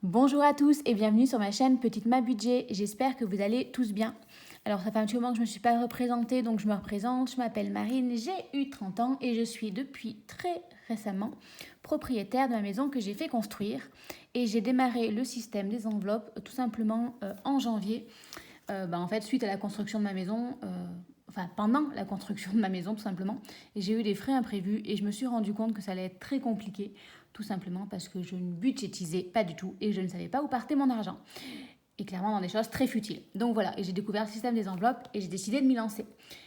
Bonjour à tous et bienvenue sur ma chaîne Petite Ma Budget. J'espère que vous allez tous bien. Alors ça fait un petit moment que je ne me suis pas représentée, donc je me représente. Je m'appelle Marine, j'ai eu 30 ans et je suis depuis très récemment propriétaire de ma maison que j'ai fait construire. Et j'ai démarré le système des enveloppes tout simplement en janvier. En fait, suite à la construction de ma maison, pendant la construction de ma maison tout simplement, et j'ai eu des frais imprévus et je me suis rendu compte que ça allait être très compliqué, tout simplement parce que je ne budgétisais pas du tout et je ne savais pas où partait mon argent. Et clairement dans des choses très futiles. Donc voilà, et j'ai découvert le système des enveloppes et j'ai décidé de m'y lancer.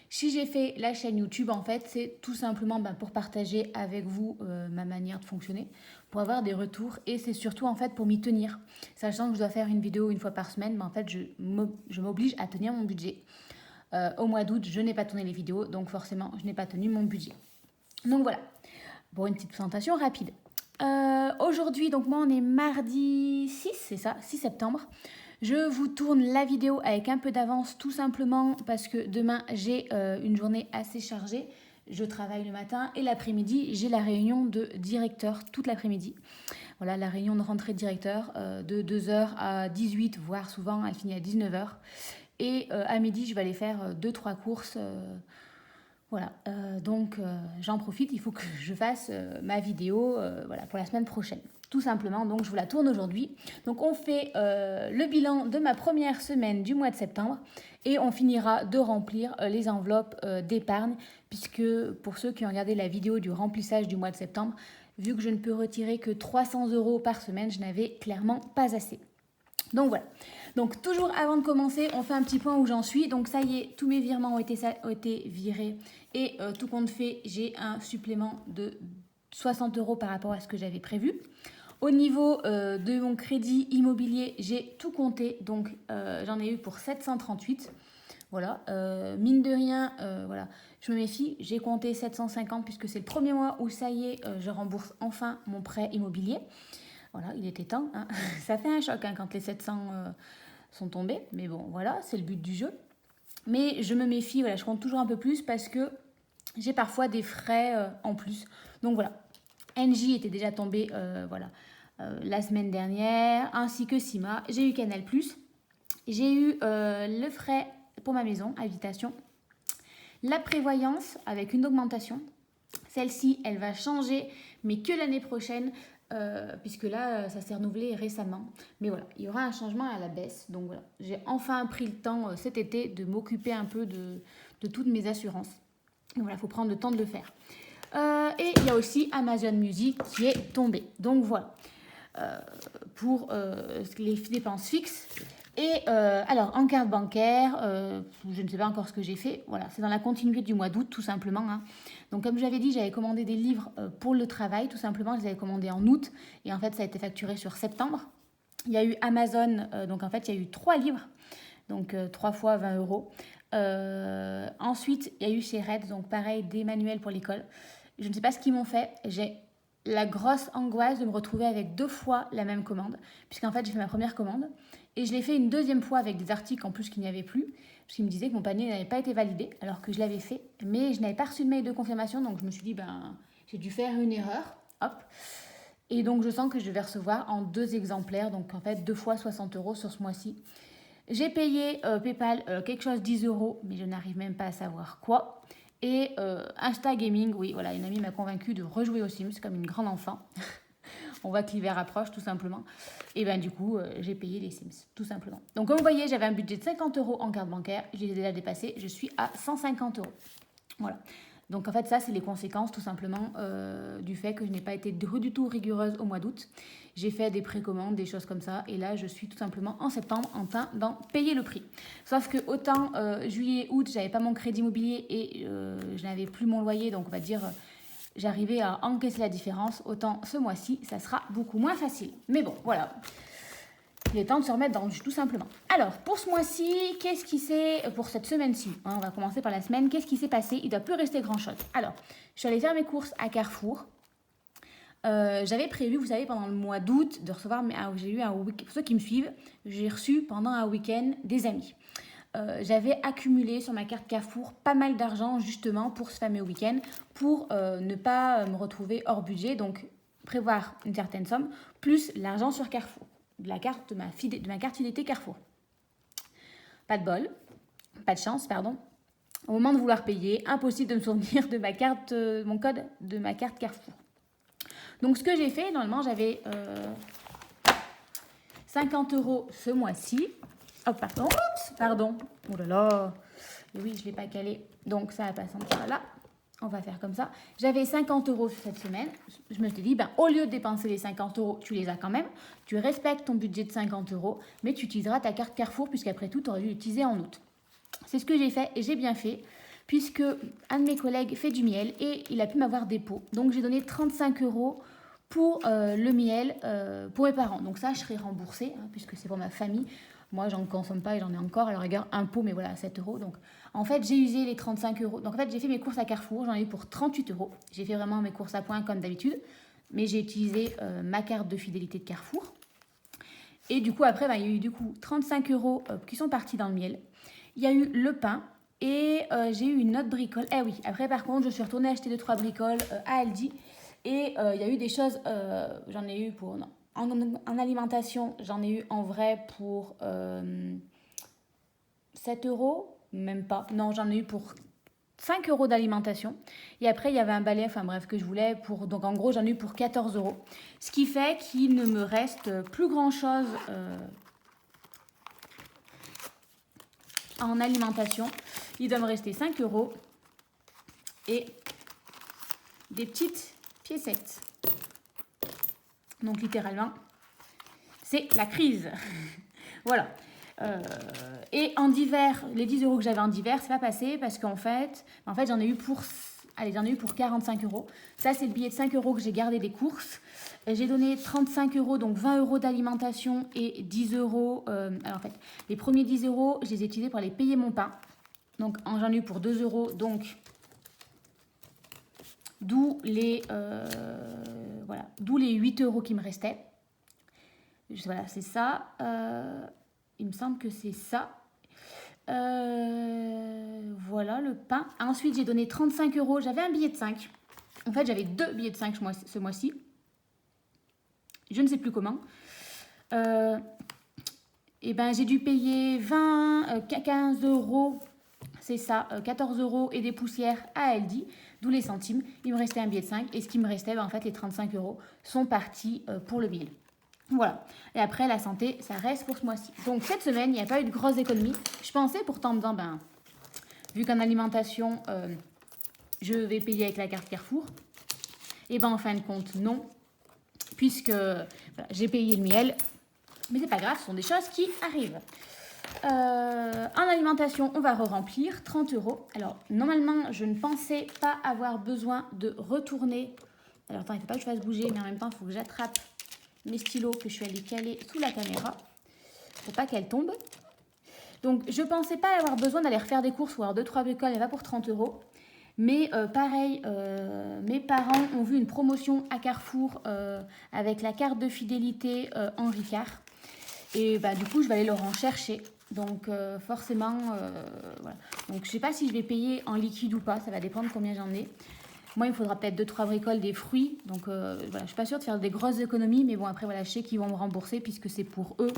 Si j'ai fait la chaîne YouTube, en fait, c'est tout simplement pour partager avec vous ma manière de fonctionner, pour avoir des retours et c'est surtout en fait pour m'y tenir. Sachant que je dois faire une vidéo une fois par semaine, en fait, je m'oblige à tenir mon budget. Au mois d'août, je n'ai pas tourné les vidéos, donc forcément, je n'ai pas tenu mon budget. Donc voilà, pour une petite présentation rapide. Aujourd'hui, donc moi, on est mardi 6, c'est ça, 6 septembre. Je vous tourne la vidéo avec un peu d'avance, tout simplement parce que demain, j'ai une journée assez chargée. Je travaille le matin et l'après-midi, j'ai la réunion de directeur toute l'après-midi. Voilà, la réunion de rentrée de directeur de 2h à 18h, voire souvent, elle finit à 19h. Et à midi, je vais aller faire 2-3 courses. Voilà, donc j'en profite, il faut que je fasse ma vidéo pour la semaine prochaine. Tout simplement, donc je vous la tourne aujourd'hui. Donc on fait le bilan de ma première semaine du mois de septembre et on finira de remplir les enveloppes d'épargne, puisque pour ceux qui ont regardé la vidéo du remplissage du mois de septembre, vu que je ne peux retirer que 300 € par semaine, je n'avais clairement pas assez. Donc voilà. Donc toujours avant de commencer, on fait un petit point où j'en suis. Donc ça y est, tous mes virements ont été virés et tout compte fait, j'ai un supplément de 60 € par rapport à ce que j'avais prévu. Au niveau de mon crédit immobilier, j'ai tout compté, donc j'en ai eu pour 738. Voilà, mine de rien, voilà, je me méfie, j'ai compté 750 puisque c'est le premier mois où ça y est, je rembourse enfin mon prêt immobilier. Voilà, il était temps, hein. Ça fait un choc quand les 700 sont tombés, mais bon, voilà, c'est le but du jeu. Mais je me méfie, voilà, je compte toujours un peu plus parce que j'ai parfois des frais en plus. Donc voilà, NJ était déjà tombé la semaine dernière, ainsi que Sima. J'ai eu Canal+. J'ai eu le frais pour ma maison, habitation. La prévoyance avec une augmentation. Celle-ci, elle va changer, mais que l'année prochaine, puisque là, ça s'est renouvelé récemment. Mais voilà, il y aura un changement à la baisse. Donc voilà, j'ai enfin pris le temps cet été de m'occuper un peu de toutes mes assurances. Donc voilà, il faut prendre le temps de le faire. Et il y a aussi Amazon Music qui est tombé. Donc voilà, pour les dépenses fixes. Et alors, en carte bancaire, je ne sais pas encore ce que j'ai fait. Voilà, c'est dans la continuité du mois d'août, tout simplement, hein. Donc, comme j'avais dit, j'avais commandé des livres pour le travail, tout simplement. Je les avais commandés en août. Et en fait, ça a été facturé sur septembre. Il y a eu Amazon. Donc, en fait, il y a eu 3 livres. Donc, 3 fois 20 €. Ensuite, il y a eu chez Red. Donc, pareil, des manuels pour l'école. Je ne sais pas ce qu'ils m'ont fait. J'ai la grosse angoisse de me retrouver avec 2 fois la même commande. Puisqu'en fait, j'ai fait ma première commande. Et je l'ai fait une deuxième fois avec des articles en plus qu'il n'y avait plus, parce qu'il me disait que mon panier n'avait pas été validé, alors que je l'avais fait, mais je n'avais pas reçu de mail de confirmation, donc je me suis dit, j'ai dû faire une erreur, hop. Et donc je sens que je vais recevoir en 2 exemplaires, donc en fait 2 fois 60 € sur ce mois-ci. J'ai payé PayPal quelque chose 10 €, mais je n'arrive même pas à savoir quoi. Et Insta Gaming, oui, voilà, une amie m'a convaincue de rejouer aux Sims comme une grande enfant. On voit que l'hiver approche, tout simplement. Et du coup, j'ai payé les Sims, tout simplement. Donc, comme vous voyez, j'avais un budget de 50 € en carte bancaire. Je l'ai déjà dépassé. Je suis à 150 €. Voilà. Donc, en fait, ça, c'est les conséquences, tout simplement, du fait que je n'ai pas été du tout rigoureuse au mois d'août. J'ai fait des précommandes, des choses comme ça. Et là, je suis tout simplement en septembre en train d'en payer le prix. Sauf que autant juillet, août, j'avais pas mon crédit immobilier et je n'avais plus mon loyer. Donc, on va dire... j'arrivais à encaisser la différence, autant ce mois-ci, ça sera beaucoup moins facile. Mais bon, voilà. Il est temps de se remettre dans le jus, tout simplement. Alors, pour ce mois-ci, qu'est-ce qui s'est... pour cette semaine-ci, on va commencer par la semaine. Qu'est-ce qui s'est passé? Il ne doit plus rester grand-chose. Alors, je suis allée faire mes courses à Carrefour. J'avais prévu, vous savez, pendant le mois d'août, de recevoir... j'ai eu un week-end... Pour ceux qui me suivent, j'ai reçu pendant un week-end des amis. J'avais accumulé sur ma carte Carrefour pas mal d'argent justement pour ce fameux week-end, pour ne pas me retrouver hors budget, donc prévoir une certaine somme, plus l'argent sur Carrefour. de ma carte fidélité Carrefour. Pas de bol, pas de chance, pardon. Au moment de vouloir payer, impossible de me souvenir de mon code de ma carte Carrefour. Donc ce que j'ai fait, normalement j'avais 50 € ce mois-ci. Oh pardon. Oh là là. Et oui, je ne l'ai pas calé. Donc ça va passer par là. On va faire comme ça. J'avais 50 € cette semaine. Je me suis dit, au lieu de dépenser les 50 €, tu les as quand même. Tu respectes ton budget de 50 €, mais tu utiliseras ta carte Carrefour, puisqu'après tout, tu aurais dû l'utiliser en août. C'est ce que j'ai fait et j'ai bien fait, puisque un de mes collègues fait du miel et il a pu m'avoir des pots. Donc j'ai donné 35 € pour le miel pour mes parents. Donc ça, je serai remboursée, puisque c'est pour ma famille. Moi, j'en consomme pas et j'en ai encore. À la rigueur, un pot, mais voilà, 7 €. Donc, en fait, j'ai usé les 35 €. Donc, en fait, j'ai fait mes courses à Carrefour. J'en ai eu pour 38 €. J'ai fait vraiment mes courses à point comme d'habitude. Mais j'ai utilisé ma carte de fidélité de Carrefour. Et du coup, après, il y a eu 35 € qui sont partis dans le miel. Il y a eu le pain. Et j'ai eu une autre bricole. Eh oui, après, par contre, je suis retournée acheter 2-3 bricoles à Aldi. Et il y a eu des choses, j'en ai eu pour... Non. En alimentation, j'en ai eu en vrai pour 7 €, même pas. Non, j'en ai eu pour 5 € d'alimentation. Et après, il y avait un balai, enfin bref, que je voulais pour... Donc en gros, j'en ai eu pour 14 €. Ce qui fait qu'il ne me reste plus grand-chose en alimentation. Il doit me rester 5 € et des petites piécettes. Donc littéralement, c'est la crise. Voilà. Et en divers, les 10 € que j'avais en divers, c'est pas passé parce qu'en fait, j'en ai eu pour 45 €. Ça, c'est le billet de 5 € que j'ai gardé des courses. J'ai donné 35 €, donc 20 € d'alimentation et 10 €. Alors en fait, les premiers 10 €, je les ai utilisés pour aller payer mon pain. Donc j'en ai eu pour 2 €, donc d'où les 8 € qui me restaient. Voilà, c'est ça. Il me semble que c'est ça. Voilà le pain. Ensuite, j'ai donné 35 €. J'avais un billet de 5. En fait, j'avais 2 billets de 5 ce mois-ci. Je ne sais plus comment. J'ai dû payer 15 €. C'est ça, 14 € et des poussières à Aldi, d'où les centimes. Il me restait un billet de 5 et ce qui me restait, en fait, les 35 € sont partis pour le miel. Voilà. Et après, la santé, ça reste pour ce mois-ci. Donc, cette semaine, il n'y a pas eu de grosses économies. Je pensais pourtant en me disant, vu qu'en alimentation, je vais payer avec la carte Carrefour. Et en fin de compte, non. Puisque j'ai payé le miel. Mais c'est pas grave, ce sont des choses qui arrivent. En alimentation, on va re-remplir 30 €. Alors, normalement, je ne pensais pas avoir besoin de retourner. Alors, attends, il ne faut pas que je fasse bouger, mais en même temps, il faut que j'attrape mes stylos que je suis allée caler sous la caméra pour pas qu'elle tombe. Donc, je ne pensais pas avoir besoin d'aller refaire des courses ou avoir 2-3 bricoles, elle va pour 30 €. Mais pareil, mes parents ont vu une promotion à Carrefour avec la carte de fidélité Henri Quart. Et du coup, je vais aller leur en chercher. Donc, forcément, voilà. Donc, je ne sais pas si je vais payer en liquide ou pas. Ça va dépendre combien j'en ai. Moi, il me faudra peut-être 2-3 bricoles, des fruits. Donc, je ne suis pas sûre de faire des grosses économies. Mais bon, après, voilà, je sais qu'ils vont me rembourser puisque c'est pour eux.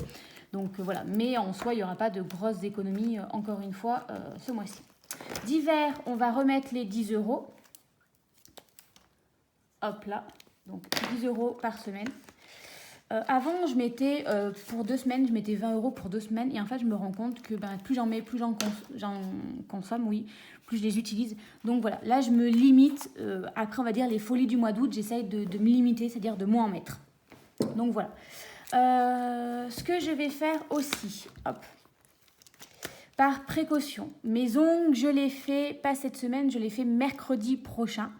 Donc, voilà. Mais en soi, il n'y aura pas de grosses économies, encore une fois, ce mois-ci. D'hiver, on va remettre les 10 €. Hop là. Donc, 10 € par semaine. Avant, je mettais, pour 2 semaines, je mettais 20 € pour 2 semaines. Et en fait, je me rends compte que plus j'en mets, plus j'en consomme, oui, plus je les utilise. Donc voilà, là, je me limite. Après, on va dire les folies du mois d'août, j'essaye de me limiter, c'est-à-dire de moins en mettre. Donc voilà. Ce que je vais faire aussi, hop, par précaution. Mes ongles, je les fais, pas cette semaine, je les fais mercredi prochain.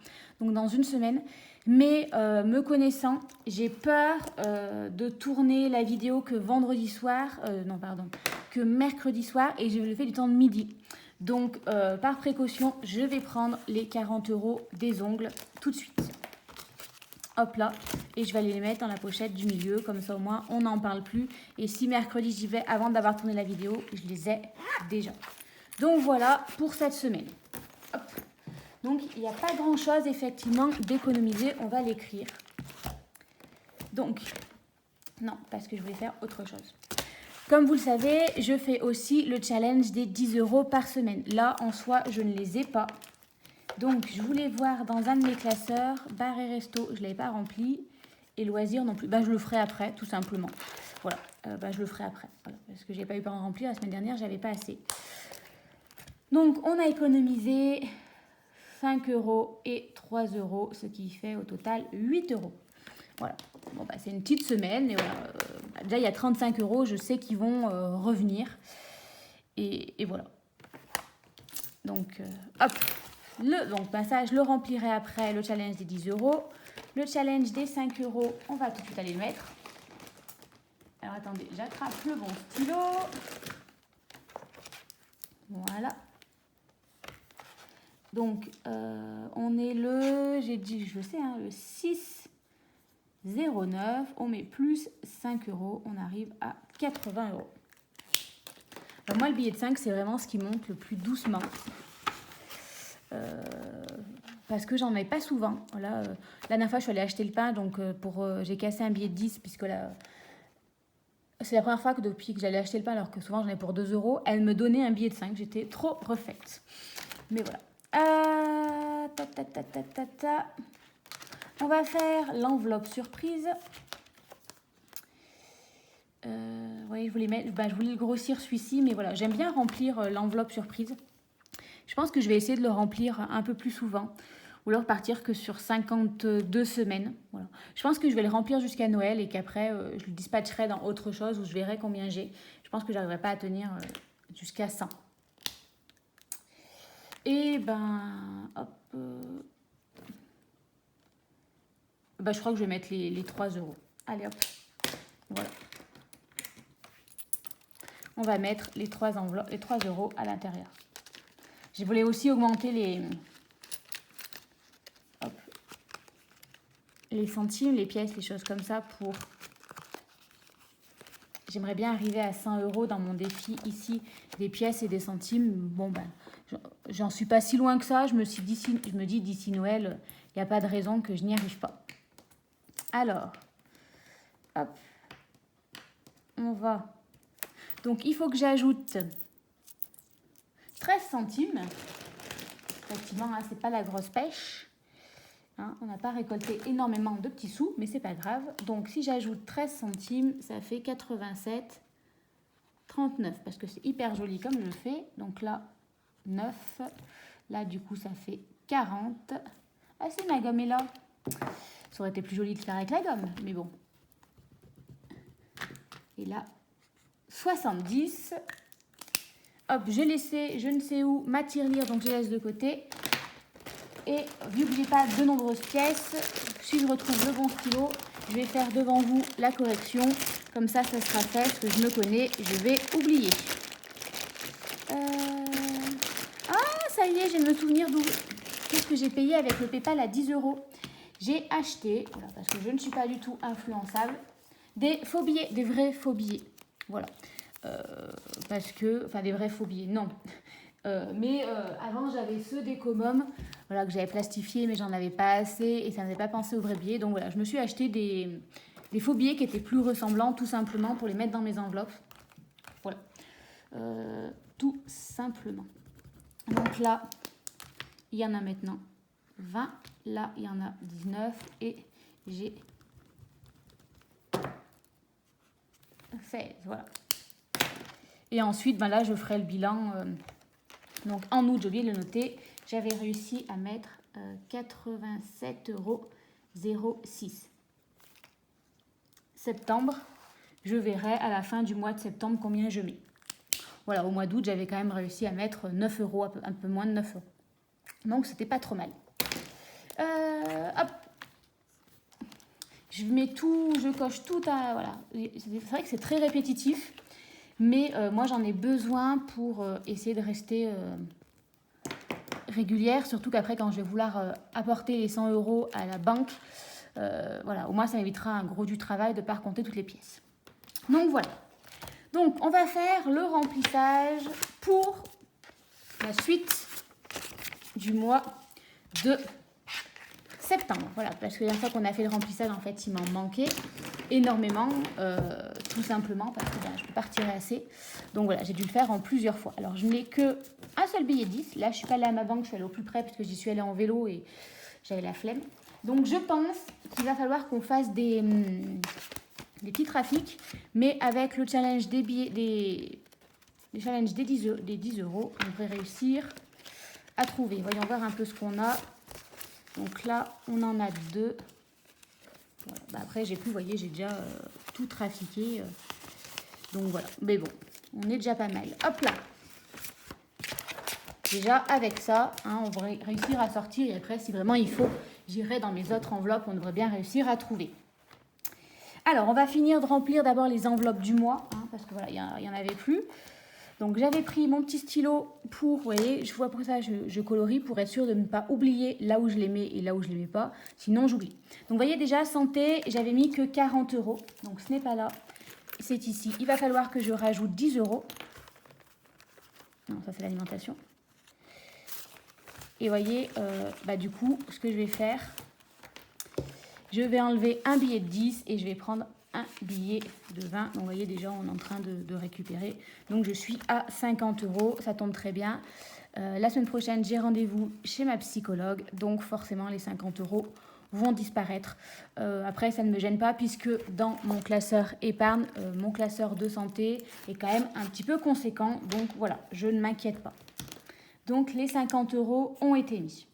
Donc dans une semaine. Mais me connaissant, j'ai peur de tourner la vidéo que mercredi soir et je le fais du temps de midi. Donc par précaution, je vais prendre les 40 € des ongles tout de suite. Hop là, et je vais aller les mettre dans la pochette du milieu, comme ça au moins on n'en parle plus. Et si mercredi j'y vais avant d'avoir tourné la vidéo, je les ai déjà. Donc voilà pour cette semaine. Hop. Donc, il n'y a pas grand-chose, effectivement, d'économiser. On va l'écrire. Donc, Non, parce que je voulais faire autre chose. Comme vous le savez, je fais aussi le challenge des 10 € par semaine. Là, en soi, je ne les ai pas. Donc, je voulais voir dans un de mes classeurs, bar et resto, je ne l'avais pas rempli. Et loisirs non plus. Je le ferai après, tout simplement. Voilà, je le ferai après. Voilà, parce que je n'ai pas eu le temps de remplir. La semaine dernière, j'avais pas assez. Donc, on a économisé 5 € et 3 €, ce qui fait au total 8 €. Voilà, bon, c'est une petite semaine. Et voilà, déjà, il y a 35 €, je sais qu'ils vont revenir. Et voilà. Donc, hop. Ça, je le remplirai après, le challenge des 10 €. Le challenge des 5 €, on va tout de suite aller le mettre. Alors, attendez, j'attrape le bon stylo. Voilà. Donc, on est j'ai dit, je sais, le 6,09. On met plus 5 €. On arrive à 80 €. Alors, moi, le billet de 5, c'est vraiment ce qui monte le plus doucement. Parce que j'en ai pas souvent. Là, la dernière fois, je suis allée acheter le pain. Donc, j'ai cassé un billet de 10. Puisque là, c'est la première fois que depuis que j'allais acheter le pain, alors que souvent, j'en ai pour 2 €. Elle me donnait un billet de 5. J'étais trop refaite. Mais voilà. On va faire l'enveloppe surprise. Oui, je voulais le grossir celui-ci, mais voilà, j'aime bien remplir l'enveloppe surprise. Je pense que je vais essayer de le remplir un peu plus souvent, ou alors partir que sur 52 semaines. Voilà. Je pense que je vais le remplir jusqu'à Noël et qu'après, je le dispatcherai dans autre chose où je verrai combien j'ai. Je pense que je n'arriverai pas à tenir jusqu'à 100. Et hop. Je crois que je vais mettre les 3 €. Allez, hop. Voilà. On va mettre les 3 € à l'intérieur. Je voulais aussi augmenter les centimes, les pièces, les choses comme ça pour... J'aimerais bien arriver à 100 € dans mon défi ici, des pièces et des centimes. Bon, j'en suis pas si loin que ça. Je me dis d'ici Noël, il n'y a pas de raison que je n'y arrive pas. Alors, hop, on va... Donc, il faut que j'ajoute 13 centimes. Effectivement, hein, c'est pas la grosse pêche. Hein, on n'a pas récolté énormément de petits sous, mais c'est pas grave. Donc, si j'ajoute 13 centimes, ça fait 87,39. Parce que c'est hyper joli comme je le fais. Donc là, 9. Là, du coup, ça fait 40. Ah si, ma gomme est là. Ça aurait été plus joli de faire avec la gomme, mais bon. Et là, 70. Hop, j'ai laissé, je ne sais où, ma tirelire, donc je laisse de côté. Et vu que j'ai pas de nombreuses pièces, si je retrouve le bon stylo, je vais faire devant vous la correction. Comme ça sera fait, parce que je me connais, je vais oublier. Ah, ça y est, je viens de me souvenir qu'est-ce que j'ai payé avec le PayPal à 10 €. J'ai acheté, voilà, parce que je ne suis pas du tout influençable, des faux billets, des vrais faux billets. Voilà. Parce que, enfin des vrais faux billets, non. Mais avant j'avais ceux d'Ecomom, voilà, que j'avais plastifiés, mais j'en avais pas assez et ça ne m'avait pas pensé aux vrais billets. Donc voilà, je me suis acheté des faux billets qui étaient plus ressemblants, tout simplement pour les mettre dans mes enveloppes. Voilà. Tout simplement. Donc là, il y en a maintenant 20. Là, il y en a 19 et j'ai 16. Voilà. Et ensuite, là, je ferai le bilan. Donc, en août, j'ai oublié de le noter. J'avais réussi à mettre 87,06 €. Septembre, je verrai à la fin du mois de septembre combien je mets. Voilà, au mois d'août, j'avais quand même réussi à mettre 9 €, un peu moins de 9 €. Donc, c'était pas trop mal. Hop. Je mets tout, je coche tout à... Voilà. C'est vrai que c'est très répétitif. Mais moi, j'en ai besoin pour essayer de rester régulière. Surtout qu'après, quand je vais vouloir apporter les 100 € à la banque, voilà, au moins, ça m'évitera un gros du travail de ne pas compter toutes les pièces. Donc, voilà. Donc, on va faire le remplissage pour la suite du mois de septembre. Voilà, parce que la dernière fois qu'on a fait le remplissage, en fait, il m'en manquait. énormément, tout simplement parce que je ne peux pas retirer assez. Donc voilà, j'ai dû le faire en plusieurs fois. Alors je n'ai que un seul billet 10. Là, je ne suis pas allée à ma banque, je suis allée au plus près parce que j'y suis allée en vélo et j'avais la flemme. Donc je pense qu'il va falloir qu'on fasse des petits trafics, mais avec le challenge des billets, des challenges des 10 euros, on devrait réussir à trouver. Voyons voir un peu ce qu'on a. Donc là, on en a 2. Voilà. Bah après, j'ai plus, vous voyez, j'ai déjà tout trafiqué. Donc voilà, mais bon, on est déjà pas mal. Hop là. Déjà, avec ça, hein, on va réussir à sortir. Et après, si vraiment il faut, j'irai dans mes autres enveloppes. On devrait bien réussir à trouver. Alors, on va finir de remplir d'abord les enveloppes du mois. Hein, parce que voilà, il n'y en avait plus. Donc, j'avais pris mon petit stylo pour, vous voyez, je vois pour ça, je colorie pour être sûre de ne pas oublier là où je les mets et là où je ne les mets pas. Sinon, j'oublie. Donc, vous voyez déjà, santé, j'avais mis que 40 euros. Donc, ce n'est pas là. C'est ici. Il va falloir que je rajoute 10 euros. Non, ça, c'est l'alimentation. Et vous voyez, du coup, ce que je vais faire, je vais enlever un billet de 10 et je vais prendre un billet de 20. Donc, vous voyez, déjà, on est en train de récupérer. Donc, je suis à 50 euros. Ça tombe très bien. La semaine prochaine, j'ai rendez-vous chez ma psychologue. Donc, forcément, les 50 euros vont disparaître. Après, ça ne me gêne pas puisque dans mon classeur épargne, mon classeur de santé est quand même un petit peu conséquent. Donc, voilà, je ne m'inquiète pas. Donc, les 50 euros ont été mis.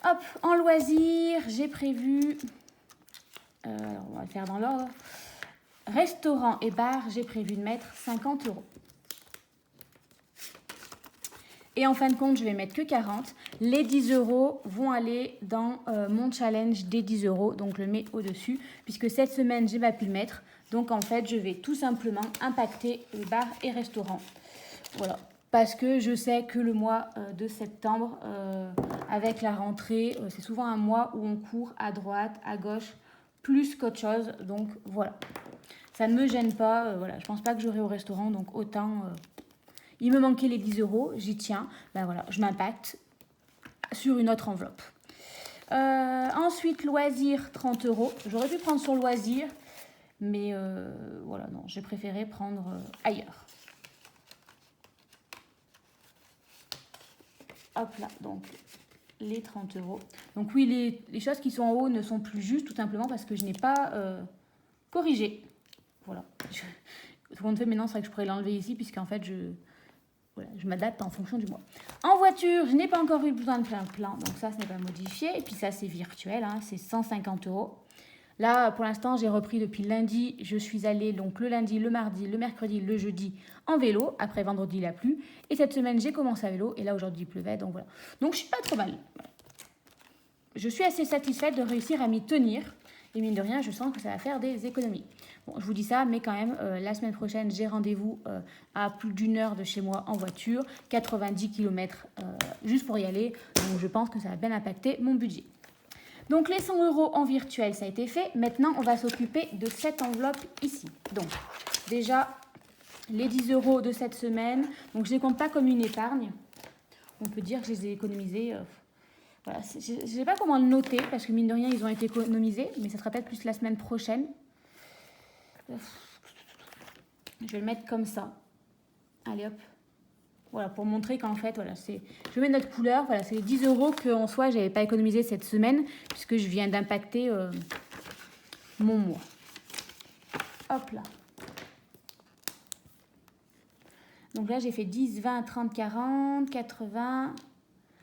Hop, en loisir, j'ai prévu... on va le faire dans l'ordre. Restaurant et bar, j'ai prévu de mettre 50 euros. Et en fin de compte, je vais mettre que 40. Les 10 euros vont aller dans mon challenge des 10 euros. Donc, je le mets au-dessus. Puisque cette semaine, j'ai pas pu le mettre. Donc, en fait, je vais tout simplement impacter les bars et restaurants. Voilà. Parce que je sais que le mois de septembre, avec la rentrée, c'est souvent un mois où on court à droite, à gauche, plus qu'autre chose. Donc, voilà. Ça ne me gêne pas. Voilà. Je pense pas que j'aurai au restaurant. Donc, autant... il me manquait les 10 euros. J'y tiens. Ben voilà, je m'impacte sur une autre enveloppe. Ensuite, loisir, 30 euros. J'aurais pu prendre sur loisir. Mais voilà, non. J'ai préféré prendre ailleurs. Hop là, donc les 30 euros. Donc oui, les choses qui sont en haut ne sont plus justes, tout simplement parce que je n'ai pas corrigé. Voilà. Ce qu'on fait maintenant, c'est vrai que je pourrais l'enlever ici, puisqu'en fait, je m'adapte en fonction du mois. En voiture, je n'ai pas encore eu besoin de faire le plein, donc ça, ce n'est pas modifié. Et puis ça, c'est virtuel, hein, c'est 150 euros. Là, pour l'instant, j'ai repris depuis lundi. Je suis allée donc le lundi, le mardi, le mercredi, le jeudi en vélo. Après, vendredi, il a plu. Et cette semaine, j'ai commencé à vélo. Et là, aujourd'hui, il pleuvait. Donc voilà. Donc, je suis pas trop mal. Je suis assez satisfaite de réussir à m'y tenir. Et mine de rien, je sens que ça va faire des économies. Bon, je vous dis ça, mais quand même, la semaine prochaine, j'ai rendez-vous à plus d'1 heure de chez moi en voiture. 90 km juste pour y aller. Donc, je pense que ça va bien impacter mon budget. Donc, les 100 euros en virtuel, ça a été fait. Maintenant, on va s'occuper de cette enveloppe ici. Donc, déjà, les 10 euros de cette semaine. Donc, je ne les compte pas comme une épargne. On peut dire que je les ai économisés. Voilà, je ne sais pas comment le noter, parce que mine de rien, ils ont été économisés. Mais ça sera peut-être plus la semaine prochaine. Je vais le mettre comme ça. Allez, hop. Voilà, pour montrer qu'en fait, voilà, je mets notre couleur. Voilà, c'est les 10 euros qu'en soi, je n'avais pas économisé cette semaine, puisque je viens d'impacter mon mois. Hop là. Donc là, j'ai fait 10, 20, 30, 40, 80.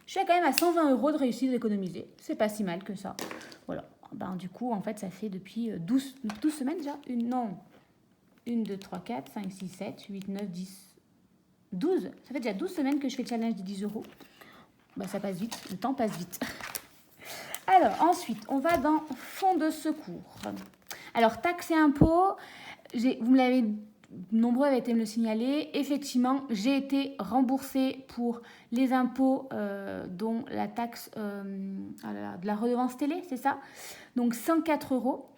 Je suis quand même à 120 euros de réussir d'économiser. C'est pas si mal que ça. Voilà. Ben, du coup, en fait, ça fait depuis 12 semaines déjà. 1, 2, 3, 4, 5, 6, 7, 8, 9, 10. 12, ça fait déjà 12 semaines que je fais le challenge des 10 euros. Bah, ça passe vite, le temps passe vite. Alors, ensuite, on va dans fonds de secours. Alors, taxes et impôts, vous me l'avez, nombreux avaient été me le signaler. Effectivement, j'ai été remboursée pour les impôts, dont la taxe de la redevance télé, c'est ça? Donc, 104 euros.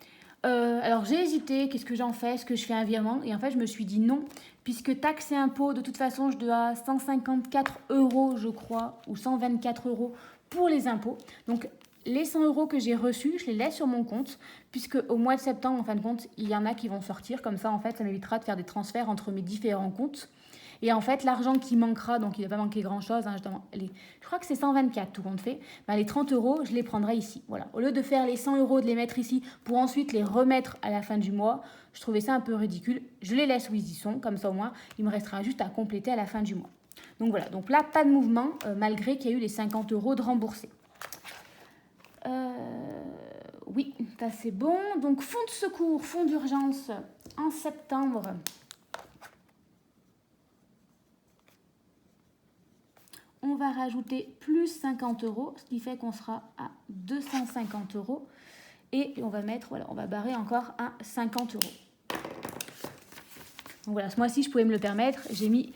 Alors j'ai hésité, qu'est-ce que j'en fais, est-ce que je fais un virement? Et en fait je me suis dit non, puisque taxes et impôts, de toute façon je dois 154 euros je crois, ou 124 euros pour les impôts. Donc les 100 euros que j'ai reçus, je les laisse sur mon compte, puisque au mois de septembre, en fin de compte, il y en a qui vont sortir. Comme ça, en fait, ça m'évitera de faire des transferts entre mes différents comptes. Et en fait, l'argent qui manquera, donc il ne va pas manquer grand-chose, hein, justement, je crois que c'est 124 tout compte fait, ben, les 30 euros, je les prendrai ici. Voilà. Au lieu de faire les 100 euros, de les mettre ici pour ensuite les remettre à la fin du mois, je trouvais ça un peu ridicule. Je les laisse où ils y sont, comme ça au moins, il me restera juste à compléter à la fin du mois. Donc voilà, donc là, pas de mouvement, malgré qu'il y a eu les 50 euros de remboursés. Oui, ça c'est bon. Donc fonds de secours, fonds d'urgence en septembre. On va rajouter plus 50 euros, ce qui fait qu'on sera à 250 euros. Et on va mettre, voilà, on va barrer encore à 50 euros. Donc voilà, ce mois-ci, je pouvais me le permettre. J'ai mis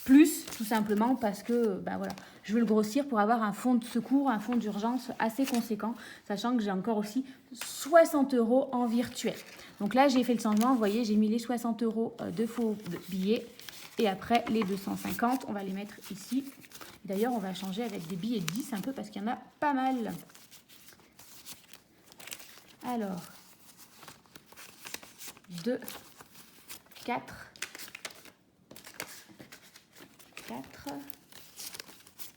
plus, tout simplement, parce que ben voilà, je veux le grossir pour avoir un fonds de secours, un fonds d'urgence assez conséquent, sachant que j'ai encore aussi 60 euros en virtuel. Donc là, j'ai fait le changement. Vous voyez, j'ai mis les 60 euros de faux billets. Et après, les 250, on va les mettre ici. D'ailleurs, on va changer avec des billets de 10 un peu parce qu'il y en a pas mal. Alors, 2, 4, 4,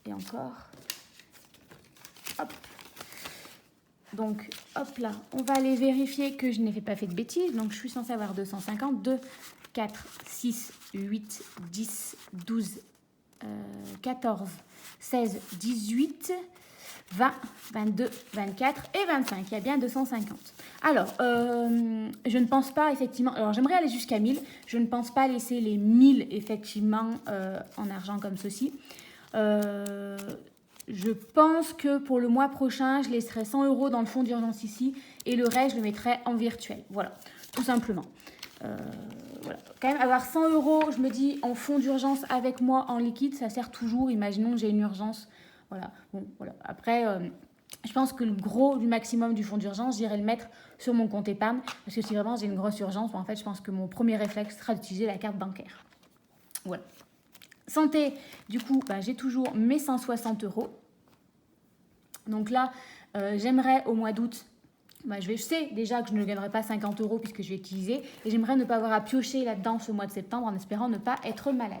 et encore, hop. Donc, hop là, on va aller vérifier que je n'ai pas fait de bêtises. Donc, je suis censée avoir 250, 2, 4, 6, 8, 10, 12, 14, 16, 18, 20, 22, 24 et 25. Il y a bien 250. Alors, je ne pense pas effectivement... Alors, j'aimerais aller jusqu'à 1000. Je ne pense pas laisser les 1000 effectivement en argent comme ceci. Je pense que pour le mois prochain, je laisserai 100 euros dans le fonds d'urgence ici et le reste, je le mettrai en virtuel. Voilà, tout simplement. Voilà. Quand même, avoir 100 euros, je me dis, en fonds d'urgence avec moi en liquide, ça sert toujours. Imaginons que j'ai une urgence. Voilà. Bon, voilà. Après, je pense que le gros du maximum du fonds d'urgence, j'irai le mettre sur mon compte épargne. Parce que si vraiment j'ai une grosse urgence, en fait, je pense que mon premier réflexe sera d'utiliser la carte bancaire. Voilà. Santé, du coup, bah, j'ai toujours mes 160 euros. Donc là, j'aimerais au mois d'août, bah, je sais déjà que je ne gagnerai pas 50 euros puisque je vais utiliser. Et j'aimerais ne pas avoir à piocher là-dedans ce mois de septembre en espérant ne pas être malade.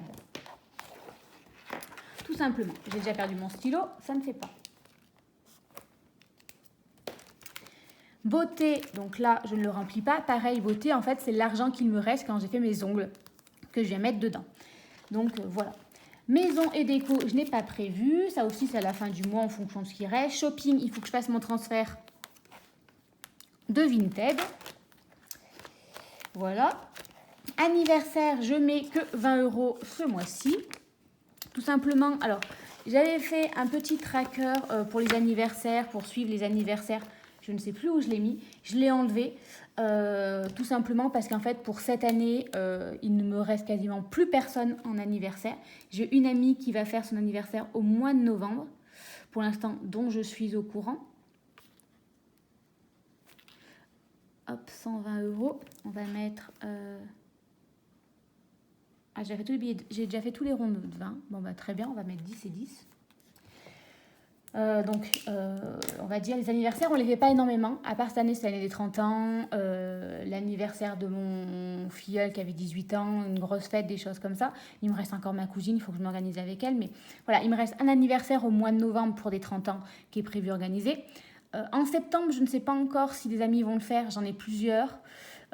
Tout simplement. J'ai déjà perdu mon stylo, ça ne fait pas. Beauté, donc là, je ne le remplis pas. Pareil, beauté, en fait, c'est l'argent qu'il me reste quand j'ai fait mes ongles que je vais mettre dedans. Donc, voilà. Maison et déco, je n'ai pas prévu. Ça aussi, c'est à la fin du mois en fonction de ce qui reste. Shopping, il faut que je fasse mon transfert de Vinted. Voilà. Anniversaire, je mets que 20 euros ce mois-ci. Tout simplement, alors, j'avais fait un petit tracker pour les anniversaires, pour suivre les anniversaires. Je ne sais plus où je l'ai mis. Je l'ai enlevé tout simplement parce qu'en fait, pour cette année, il ne me reste quasiment plus personne en anniversaire. J'ai une amie qui va faire son anniversaire au mois de novembre, pour l'instant, dont je suis au courant. Hop, 120 euros. On va mettre... Ah, j'ai déjà fait tous les ronds de 20. Bon, bah, très bien, on va mettre 10 et 10. On va dire les anniversaires, on ne les fait pas énormément. À part cette année, c'est l'année des 30 ans, l'anniversaire de mon filleul qui avait 18 ans, une grosse fête, des choses comme ça. Il me reste encore ma cousine, il faut que je m'organise avec elle. Mais voilà, il me reste un anniversaire au mois de novembre pour des 30 ans qui est prévu organiser. En septembre, je ne sais pas encore si des amis vont le faire, j'en ai plusieurs.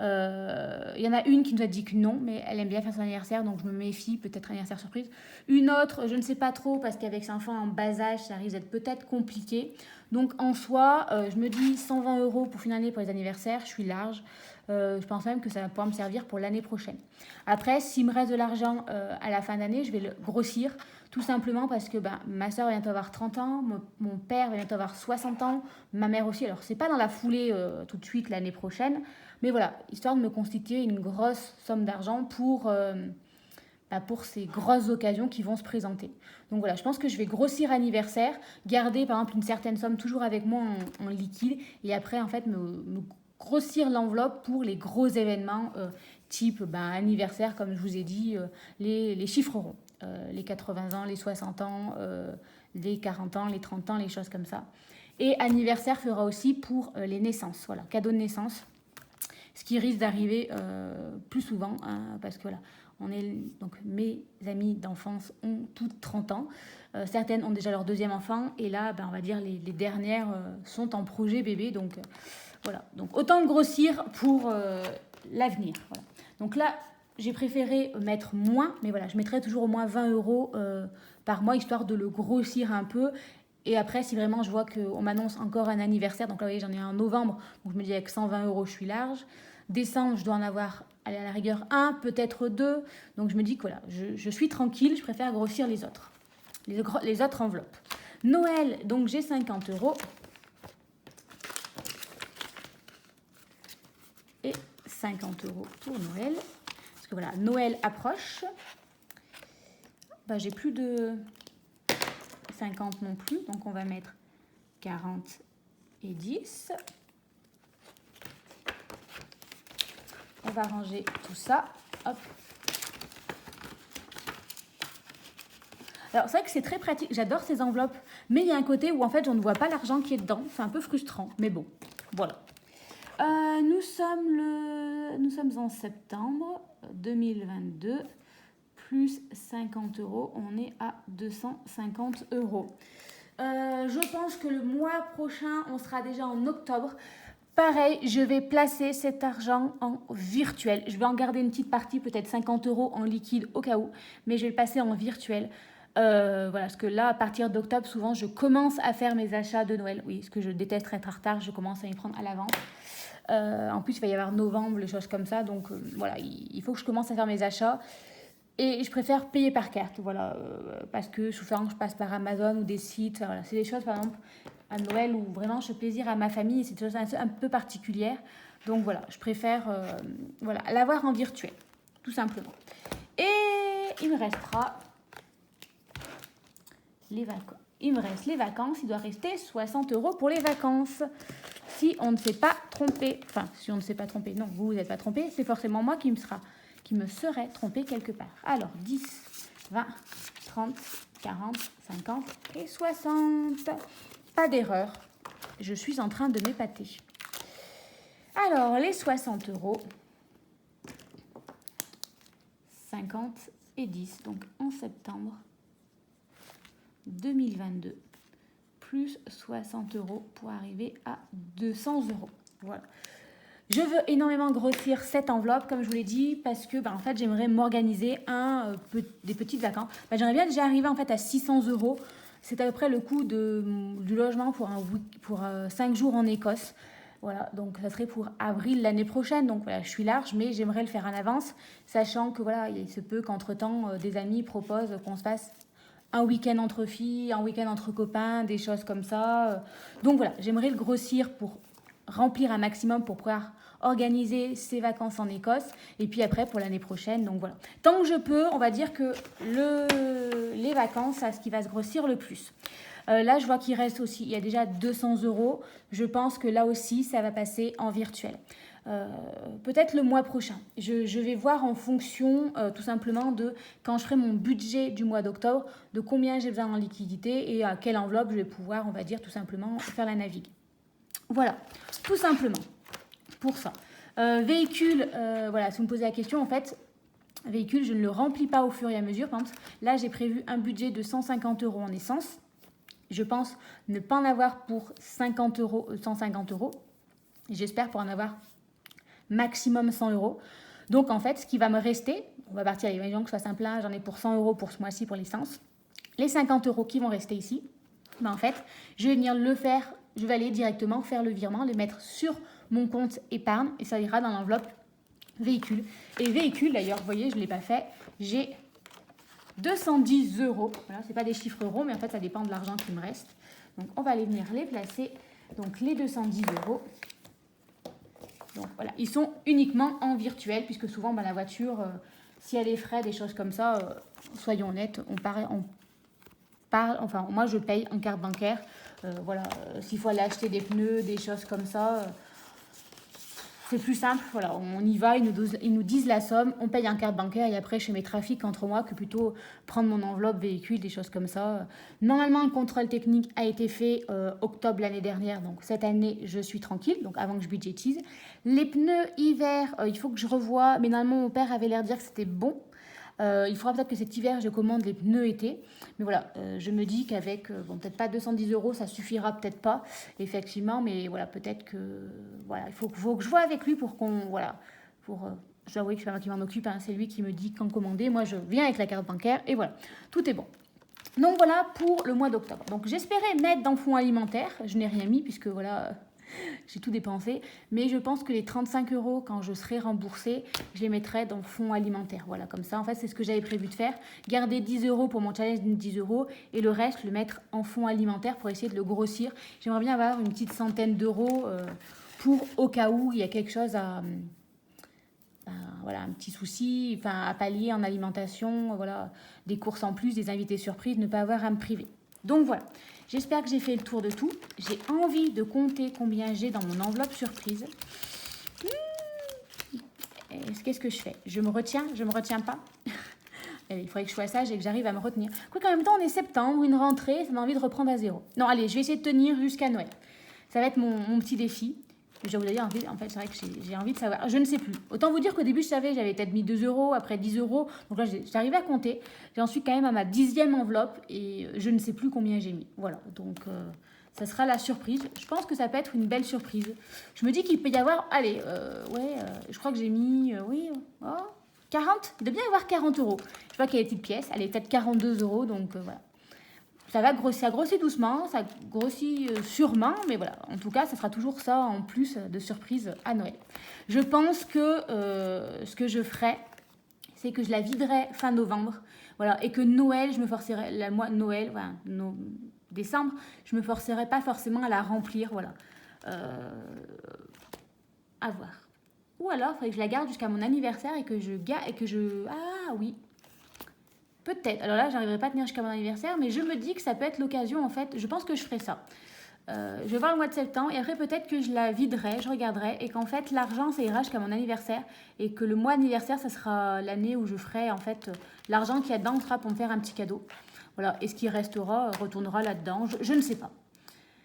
Il y en a une qui nous a dit que non, mais elle aime bien faire son anniversaire, donc je me méfie, peut-être anniversaire surprise. Une autre, je ne sais pas trop, parce qu'avec ses enfants en bas âge, ça risque d'être peut-être compliqué. Donc en soi, je me dis 120 euros pour une année pour les anniversaires, je suis large. Je pense même que ça va pouvoir me servir pour l'année prochaine. Après, s'il me reste de l'argent à la fin d'année, je vais le grossir, tout simplement parce que ma soeur va bientôt avoir 30 ans, mon père va bientôt avoir 60 ans, ma mère aussi. Alors, c'est pas dans la foulée tout de suite l'année prochaine, mais voilà, histoire de me constituer une grosse somme d'argent pour ces grosses occasions qui vont se présenter. Donc voilà, je pense que je vais grossir anniversaire, garder par exemple une certaine somme toujours avec moi en liquide, et après en fait me grossir l'enveloppe pour les gros événements type anniversaire, comme je vous ai dit, les chiffres ronds, les 80 ans, les 60 ans, les 40 ans, les 30 ans, les choses comme ça. Et anniversaire fera aussi pour les naissances, voilà, cadeau de naissance. Ce qui risque d'arriver plus souvent, hein, parce que voilà, donc mes amies d'enfance ont toutes 30 ans. Certaines ont déjà leur deuxième enfant, et là, on va dire les dernières sont en projet bébé, donc voilà. Donc autant de grossir pour l'avenir. Voilà. Donc là, j'ai préféré mettre moins, mais voilà, je mettrai toujours au moins 20 € par mois, histoire de le grossir un peu. Et après, si vraiment je vois qu'on m'annonce encore un anniversaire, donc là, vous voyez, j'en ai un en novembre, donc je me dis avec 120 €, je suis large. Décembre, je dois en avoir, allez, à la rigueur, un, peut-être deux. Donc je me dis que voilà, je suis tranquille, je préfère grossir les autres. Les autres enveloppes. Noël, donc j'ai 50 €. Et 50 € pour Noël. Parce que voilà, Noël approche. J'ai plus de 50 non plus, donc on va mettre 40 et 10. On va ranger tout ça. Hop. Alors, c'est vrai que c'est très pratique. J'adore ces enveloppes. Mais il y a un côté où, en fait, on ne voit pas l'argent qui est dedans. C'est un peu frustrant. Mais bon, voilà. Nous sommes en septembre 2022. Plus 50 €. On est à 250 €. Je pense que le mois prochain, on sera déjà en octobre. Pareil, je vais placer cet argent en virtuel. Je vais en garder une petite partie, peut-être 50 € en liquide au cas où, mais je vais le passer en virtuel. Voilà, parce que là, à partir d'octobre, souvent, je commence à faire mes achats de Noël. Oui, ce que je déteste être en retard, je commence à y prendre à l'avance. En plus, il va y avoir novembre, les choses comme ça. Donc, voilà, il faut que je commence à faire mes achats. Et je préfère payer par carte, voilà, parce que souvent je passe par Amazon ou des sites. Voilà, c'est des choses, par exemple, à Noël où vraiment je fais plaisir à ma famille. C'est des choses un peu particulières. Donc voilà, je préfère voilà, l'avoir en virtuel, tout simplement. Et il me restera les vacances. Il me reste les vacances. Il doit rester 60 € pour les vacances. Si on ne s'est pas trompé, enfin, si on ne s'est pas trompé, non, vous n'êtes pas trompé, c'est forcément moi qui me serait trompé quelque part. Alors, 10, 20, 30, 40, 50 et 60. Pas d'erreur. Je suis en train de m'épater. Alors, les 60 €, 50 et 10, donc en septembre 2022, plus 60 € pour arriver à 200 €. Voilà. Je veux énormément grossir cette enveloppe, comme je vous l'ai dit, parce que en fait, j'aimerais m'organiser des petites vacances. J'aimerais bien déjà arriver en fait à 600 €. C'est à peu près le coût du logement pour 5 jours en Écosse. Voilà, donc ça serait pour avril l'année prochaine. Donc voilà, je suis large, mais j'aimerais le faire en avance, sachant que voilà, il se peut qu'entre-temps, des amis proposent qu'on se fasse un week-end entre filles, un week-end entre copains, des choses comme ça. Donc voilà, j'aimerais le grossir pour remplir un maximum pour pouvoir organiser ses vacances en Écosse et puis après pour l'année prochaine. Donc voilà, tant que je peux, on va dire que les vacances, c'est ce qui va se grossir le plus. Là, je vois qu'il reste aussi, il y a déjà 200 €. Je pense que là aussi, ça va passer en virtuel. Peut-être le mois prochain. Je vais voir en fonction tout simplement de quand je ferai mon budget du mois d'octobre, de combien j'ai besoin en liquidité et à quelle enveloppe je vais pouvoir, on va dire, tout simplement faire la navigue. Voilà, tout simplement pour ça. Véhicule, voilà, si vous me posez la question, en fait, véhicule, je ne le remplis pas au fur et à mesure. Par exemple, là, j'ai prévu un budget de 150 € en essence. Je pense ne pas en avoir pour 150 €. J'espère pour en avoir maximum 100 €. Donc, en fait, ce qui va me rester, on va partir, imaginons que je fasse un plein, j'en ai pour 100 € pour ce mois-ci pour l'essence. Les 50 € qui vont rester ici, en fait, je vais venir le faire. Je vais aller directement faire le virement, les mettre sur mon compte épargne et ça ira dans l'enveloppe véhicule. Et véhicule, d'ailleurs, vous voyez, je ne l'ai pas fait, j'ai 210 €. Voilà, ce n'est pas des chiffres euros, mais en fait, ça dépend de l'argent qui me reste. Donc, on va aller venir les placer. Donc, les 210 €. Donc, voilà, ils sont uniquement en virtuel, puisque souvent, la voiture, s'il y a des frais, des choses comme ça, soyons honnêtes, enfin, moi, je paye en carte bancaire. Voilà, s'il faut aller acheter des pneus, des choses comme ça, c'est plus simple, voilà, on y va, ils nous disent la somme, on paye en carte bancaire et après je fais mes trafics entre moi que plutôt prendre mon enveloppe véhicule, des choses comme ça. Normalement, le contrôle technique a été fait octobre l'année dernière, donc cette année je suis tranquille, donc avant que je budgétise. Les pneus hiver, il faut que je revoie, mais normalement mon père avait l'air de dire que c'était bon. Il faudra peut-être que cet hiver, je commande les pneus été. Mais voilà, je me dis qu'avec, bon, peut-être pas 210 €, ça suffira peut-être pas, effectivement. Mais voilà, peut-être que, voilà, il faut que je vois avec lui pour qu'on, voilà, je dois avouer que c'est pas moi qui m'en occupe, hein, c'est lui qui me dit quand commander. Moi, je viens avec la carte bancaire et voilà, tout est bon. Donc voilà pour le mois d'octobre. Donc j'espérais mettre dans fonds alimentaire. Je n'ai rien mis puisque voilà, j'ai tout dépensé. Mais je pense que les 35 €, quand je serai remboursée, je les mettrai dans fonds alimentaire. Voilà, comme ça, en fait, c'est ce que j'avais prévu de faire. Garder 10 € pour mon challenge de 10 € et le reste, le mettre en fonds alimentaire pour essayer de le grossir. J'aimerais bien avoir une petite centaine d'euros pour au cas où il y a quelque chose voilà, un petit souci, enfin, à pallier en alimentation, voilà, des courses en plus, des invités surprises, ne pas avoir à me priver. Donc voilà, j'espère que j'ai fait le tour de tout. J'ai envie de compter combien j'ai dans mon enveloppe surprise. Qu'est-ce que je fais? Je me retiens pas. Il faudrait que je sois sage et que j'arrive à me retenir. Quoi qu'en même temps, on est septembre, une rentrée, ça m'a envie de reprendre à zéro. Non, allez, je vais essayer de tenir jusqu'à Noël. Ça va être mon petit défi. Je vais vous dire, en fait, c'est vrai que j'ai envie de savoir. Je ne sais plus. Autant vous dire qu'au début, je savais, j'avais peut-être mis 2 €, après 10 €. Donc là, j'arrivais à compter. J'en suis quand même à ma 10e enveloppe et je ne sais plus combien j'ai mis. Voilà, donc ça sera la surprise. Je pense que ça peut être une belle surprise. Je me dis qu'il peut y avoir, allez, je crois que j'ai mis, 40. Il doit bien y avoir 40 €. Je vois qu'il y a des petites pièces. Elle est peut-être 42 €, donc voilà. Ça grossit doucement, ça grossit sûrement, mais voilà, en tout cas, ça fera toujours ça en plus de surprise à Noël. Je pense que ce que je ferai, c'est que je la viderai fin novembre, voilà, et que Noël, je me forcerai, Noël, voilà, décembre, je me forcerai pas forcément à la remplir, voilà. À voir. Ou alors, il faudrait que je la garde jusqu'à mon anniversaire et que ah oui. Peut-être. Alors là, j'arriverai pas à tenir jusqu'à mon anniversaire, mais je me dis que ça peut être l'occasion, en fait. Je pense que je ferai ça. Je vais voir le mois de septembre et après peut-être que je la viderai, je regarderai et qu'en fait l'argent ça ira jusqu'à mon anniversaire et que le mois d'anniversaire ça sera l'année où je ferai en fait l'argent qu'il y a dedans sera pour me faire un petit cadeau. Voilà, et ce qui restera retournera là-dedans. Je ne sais pas.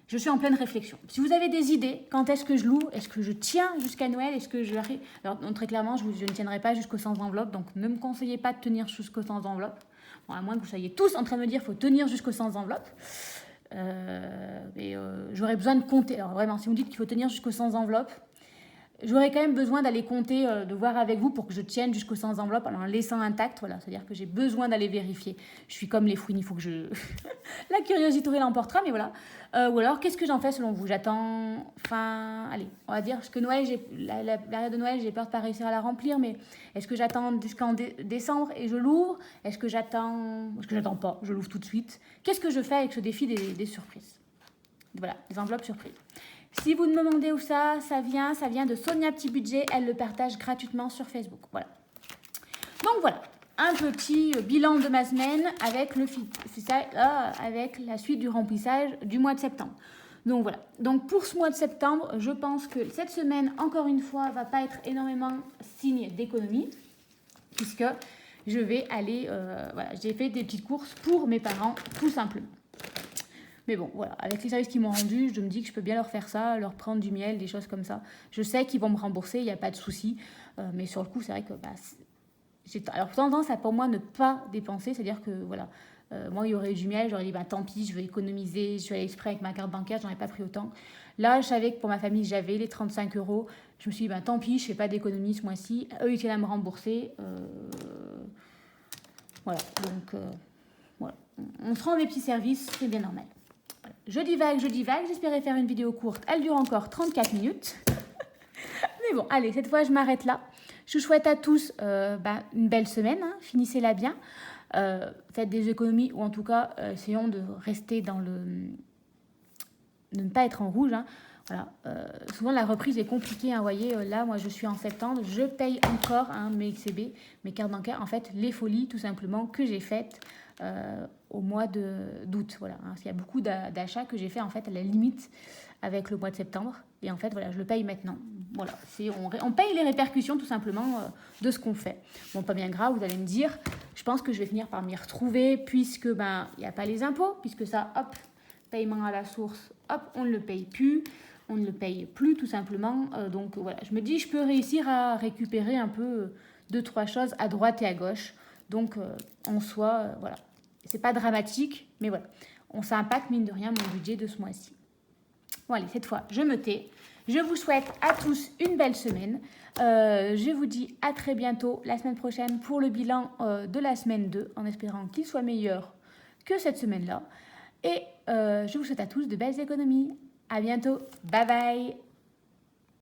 Je suis en pleine réflexion. Si vous avez des idées, quand est-ce que je loue? Est-ce que je tiens jusqu'à Noël? Est-ce que je arrive? Alors, non, très clairement, je ne tiendrai pas jusqu'au sans enveloppe, donc ne me conseillez pas de tenir jusqu'au sans enveloppe. Bon, à moins que vous soyez tous en train de me dire qu'il faut tenir jusqu'au sans enveloppe. J'aurais besoin de compter. Alors vraiment, si vous me dites qu'il faut tenir jusqu'au sans enveloppe, j'aurais quand même besoin d'aller compter, de voir avec vous pour que je tienne jusqu'au sans enveloppe en laissant intact. Voilà, c'est-à-dire que j'ai besoin d'aller vérifier. Je suis comme les fouines, il faut que je... La curiosité l'emportera, mais voilà. Ou alors, qu'est-ce que j'en fais selon vous? J'attends... Enfin, allez, on va dire, parce que Noël, la période de Noël, j'ai peur de ne pas réussir à la remplir, mais est-ce que j'attends jusqu'en décembre et je l'ouvre? Est-ce que j'attends... Est-ce que j'attends pas? Je l'ouvre tout de suite. Qu'est-ce que je fais avec ce défi des surprises? Voilà, des enveloppes surprises. Si vous me demandez où ça vient de Sonia Petit Budget. Elle le partage gratuitement sur Facebook. Voilà. Donc voilà, un petit bilan de ma semaine avec avec la suite du remplissage du mois de septembre. Donc voilà. Donc pour ce mois de septembre, je pense que cette semaine, encore une fois, va pas être énormément signe d'économie, puisque je vais aller, j'ai fait des petites courses pour mes parents, tout simplement. Mais bon, voilà, avec les services qu'ils m'ont rendus, je me dis que je peux bien leur faire ça, leur prendre du miel, des choses comme ça. Je sais qu'ils vont me rembourser, il n'y a pas de souci. Mais sur le coup, c'est vrai que... alors, pour tendance à, pour moi, ne pas dépenser. C'est-à-dire que, voilà, moi, il y aurait eu du miel, j'aurais dit, tant pis, je vais économiser, je suis allée exprès avec ma carte bancaire, j'en ai pas pris autant. Là, je savais que pour ma famille, j'avais les 35 €. Je me suis dit, tant pis, je fais pas d'économie ce mois-ci. Eux, ils tiennent à me rembourser. Voilà, donc, voilà. On se rend des petits services, c'est bien normal. Je divague, j'espérais faire une vidéo courte, elle dure encore 34 minutes. Mais bon, allez, cette fois je m'arrête là. Je vous souhaite à tous une belle semaine, hein. Finissez-la bien. Faites des économies, ou en tout cas, essayons de rester dans de ne pas être en rouge, hein. Voilà. Souvent la reprise est compliquée, hein. Vous voyez, là, moi je suis en septembre, je paye encore mes XCB, mes cartes bancaires, en fait, les folies tout simplement que j'ai faites au mois d'août. Voilà, hein, parce qu'il y a beaucoup d'achats que j'ai fait en fait à la limite avec le mois de septembre. Et en fait, voilà, je le paye maintenant. Voilà, on paye les répercussions tout simplement de ce qu'on fait. Bon, pas bien grave, vous allez me dire, je pense que je vais finir par m'y retrouver puisque il n'y a pas les impôts, puisque ça, hop, paiement à la source, hop, on ne le paye plus. On ne le paye plus tout simplement. Donc voilà, je me dis, je peux réussir à récupérer un peu 2-3 choses à droite et à gauche. Donc en soi, voilà, c'est pas dramatique, mais voilà, ça impacte mine de rien mon budget de ce mois-ci. Bon allez, cette fois, je me tais. Je vous souhaite à tous une belle semaine. Je vous dis à très bientôt la semaine prochaine pour le bilan de la semaine 2, en espérant qu'il soit meilleur que cette semaine-là. Et je vous souhaite à tous de belles économies. À bientôt. Bye bye.